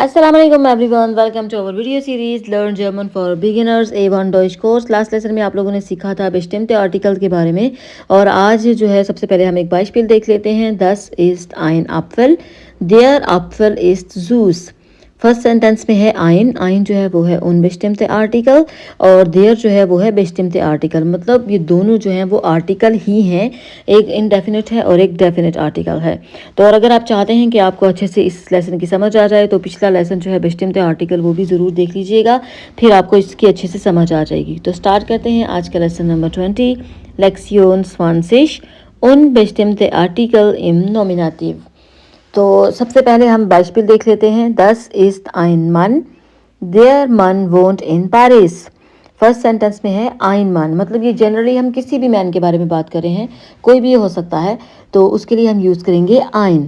Assalamu alaikum everyone, welcome to our video series Learn German for Beginners A1 Deutsch course। Last lesson में आप लोगों ने सीखा था bestimmte आर्टिकल के बारे में और आज जो है सबसे पहले हम एक beispiel देख लेते हैं। Das ist ein Apfel, der Apfel ist süß। First sentence में है आइन जो है वो है unbestimmte आर्टिकल और देयर जो है वो है bestimmte आर्टिकल। मतलब ये दोनों जो हैं वो आर्टिकल ही हैं, एक इनडेफिनिट है और एक डेफिनिट आर्टिकल है। तो और अगर आप चाहते हैं कि आपको अच्छे से इस लेसन की समझ आ जाए तो पिछला लेसन जो है bestimmte आर्टिकल वो भी ज़रूर देख लीजिएगा, फिर आपको इसकी अच्छे से समझ आ जाएगी। तो स्टार्ट करते हैं आज का lesson number 20 Lektion 20 unbestimmte Artikel im Nominativ। तो सबसे पहले हम beispiel देख लेते हैं। Das ist ein Mann, der Mann wohnt in Paris। First sentence में है ein Mann, मतलब ये जनरली हम किसी भी मैन के बारे में बात कर रहे हैं, कोई भी हो सकता है, तो उसके लिए हम यूज़ करेंगे ein।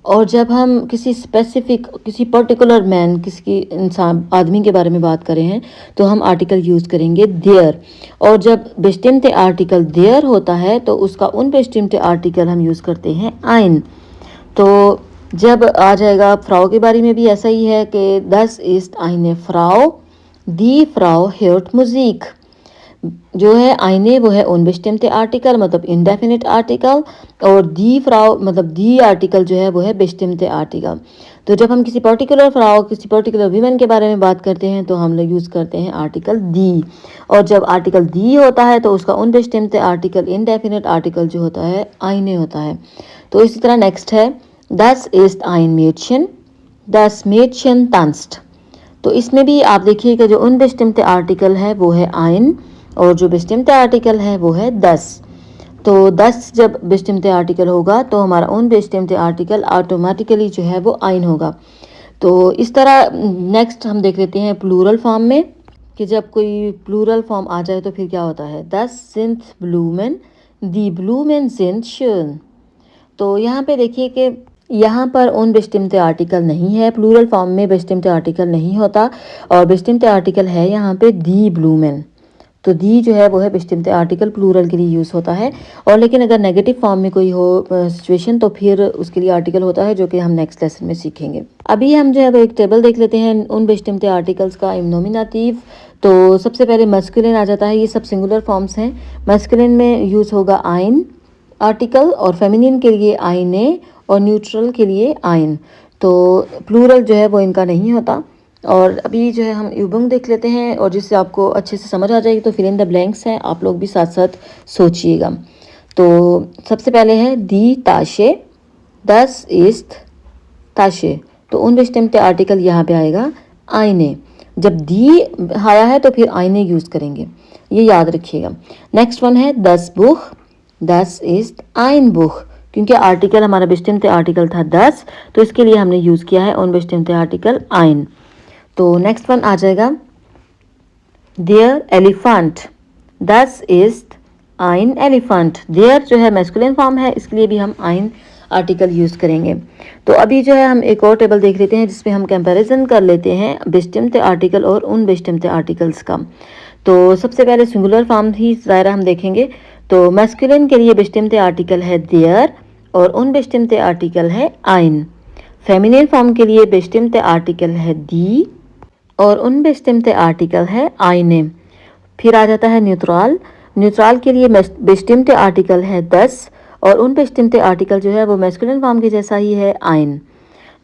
और जब हम किसी स्पेसिफिक किसी पर्टिकुलर मैन किसी इंसान आदमी के बारे में बात कर रहे हैं तो हम आर्टिकल यूज़ करेंगे der। और जब bestimmte आर्टिकल der होता है तो उसका unbestimmte आर्टिकल हम यूज़ करते हैं ein। तो जब आ जाएगा फ्राउ के बारे में भी ऐसा ही है कि das ist eine Frau, die Frau hört Musik। जो है eine वो है unbestimmte आर्टिकल मतलब indefinite आर्टिकल और die Frau मतलब die आर्टिकल जो है वो है bestimmte आर्टिकल। तो जब हम किसी पर्टिकुलर फ्राउ किसी पर्टिकुलर वीमेन के बारे में बात करते हैं तो हम लोग यूज़ करते हैं आर्टिकल die। और जब आर्टिकल die होता है तो उसका unbestimmte आर्टिकल indefinite आर्टिकल जो होता है eine होता है। तो इसी तरह नेक्स्ट है Das ist ein Mädchen, das Mädchen tanzt। तो इसमें भी आप देखिए कि जो unbestimmte आर्टिकल है वो है ein और जो bestimmte आर्टिकल है वो है das। तो das जब bestimmte आर्टिकल होगा तो हमारा unbestimmte आर्टिकल ऑटोमेटिकली जो है वो ein होगा। तो इस तरह नेक्स्ट हम देख लेते हैं प्लूरल फॉर्म में कि जब कोई प्लूरल फॉर्म आ जाए तो फिर क्या होता है। Das sind Blumen, die Blumen sind schön। तो यहाँ पे देखिए कि यहाँ पर unbestimmte आर्टिकल नहीं है, प्लूरल फॉर्म में bestimmte आर्टिकल नहीं होता और bestimmte आर्टिकल है यहाँ पे die Blumen। तो दी जो है वो है bestimmte आर्टिकल प्लूरल के लिए यूज़ होता है। और लेकिन अगर नेगेटिव फॉर्म में कोई हो सिचुएशन तो फिर उसके लिए आर्टिकल होता है जो कि हम नेक्स्ट लेसन में सीखेंगे। अभी हम जो है वो एक टेबल देख लेते हैं unbestimmte आर्टिकल्स का im Nominativ। तो सबसे पहले मस्कुलिन आ जाता है, ये सब सिंगुलर फॉर्म्स हैं। मस्कुलिन में यूज़ होगा ein आर्टिकल और फेमिनिन के लिए eine और न्यूट्रल के लिए ein। तो प्लूरल जो है वो इनका नहीं होता। और अभी जो है हम यूबंग देख लेते हैं और जिससे आपको अच्छे से समझ आ जाएगी। तो फिल इन द ब्लैंक्स हैं, आप लोग भी साथ साथ सोचिएगा। तो सबसे पहले है दी ताशे, das ist ताशे। तो unbestimmte आर्टिकल यहाँ पे आएगा eine। जब दी आया है तो फिर eine यूज़ करेंगे, ये याद रखिएगा। नेक्स्ट वन है das Buch, das ist ein Buch। क्योंकि आर्टिकल हमारा bestimmte आर्टिकल था das तो इसके लिए हमने यूज़ किया है unbestimmte आर्टिकल ein। तो नेक्स्ट वन आ जाएगा der Elephant, das ist ein Elephant। der जो है मैस्कुलिन फॉर्म है, इसके लिए भी हम ein आर्टिकल यूज़ करेंगे। तो अभी जो है हम एक और टेबल देख लेते हैं जिसमें हम कंपैरिजन कर लेते हैं bestimmte आर्टिकल और unbestimmte आर्टिकल्स का। तो सबसे पहले सिंगुलर फॉर्म ही ज़ाहिर हम देखेंगे। तो मैस्कुलिन के लिए bestimmte आर्टिकल है der और unbestimmte आर्टिकल है ein। फेमिनिन फॉर्म के लिए bestimmte आर्टिकल है die और unbestimmte आर्टिकल है eine। फिर आ जाता है न्यूट्रल। न्यूट्रल के लिए bestimmte आर्टिकल है das और unbestimmte आर्टिकल जो है वो मैस्कुलिन फॉर्म के जैसा ही है ein।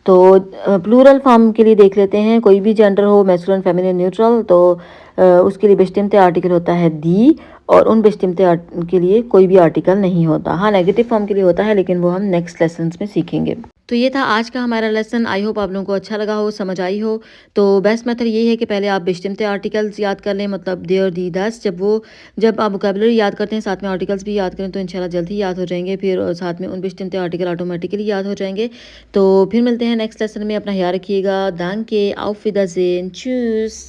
तो प्लूरल फॉर्म के लिए देख लेते हैं, कोई भी जेंडर हो मैस्कुलिन फेमिनिन न्यूट्रल, तो उसके लिए bestimmte आर्टिकल होता है die और unbestimmte के लिए कोई भी आर्टिकल नहीं होता। हाँ, नेगेटिव फॉर्म के लिए होता है लेकिन वो हम नेक्स्ट लेसन में सीखेंगे। तो ये था आज का हमारा लेसन। आई होप आप लोगों को अच्छा लगा हो, समझ आई हो। तो बेस्ट मेथड ये है कि पहले आप bestimmte आर्टिकल्स याद कर लें, मतलब der die das। जब आप वोकैबुलरी याद करते हैं साथ में आर्टिकल्स भी याद करें तो इंशाल्लाह जल्दी याद हो जाएंगे, फिर साथ में unbestimmte आर्टिकल ऑटोमेटिकली याद हो जाएंगे। तो फिर मिलते हैं नेक्स्ट लेसन में, अपना ख्याल रखिएगा। Danke, auf Wiedersehen, tschüss।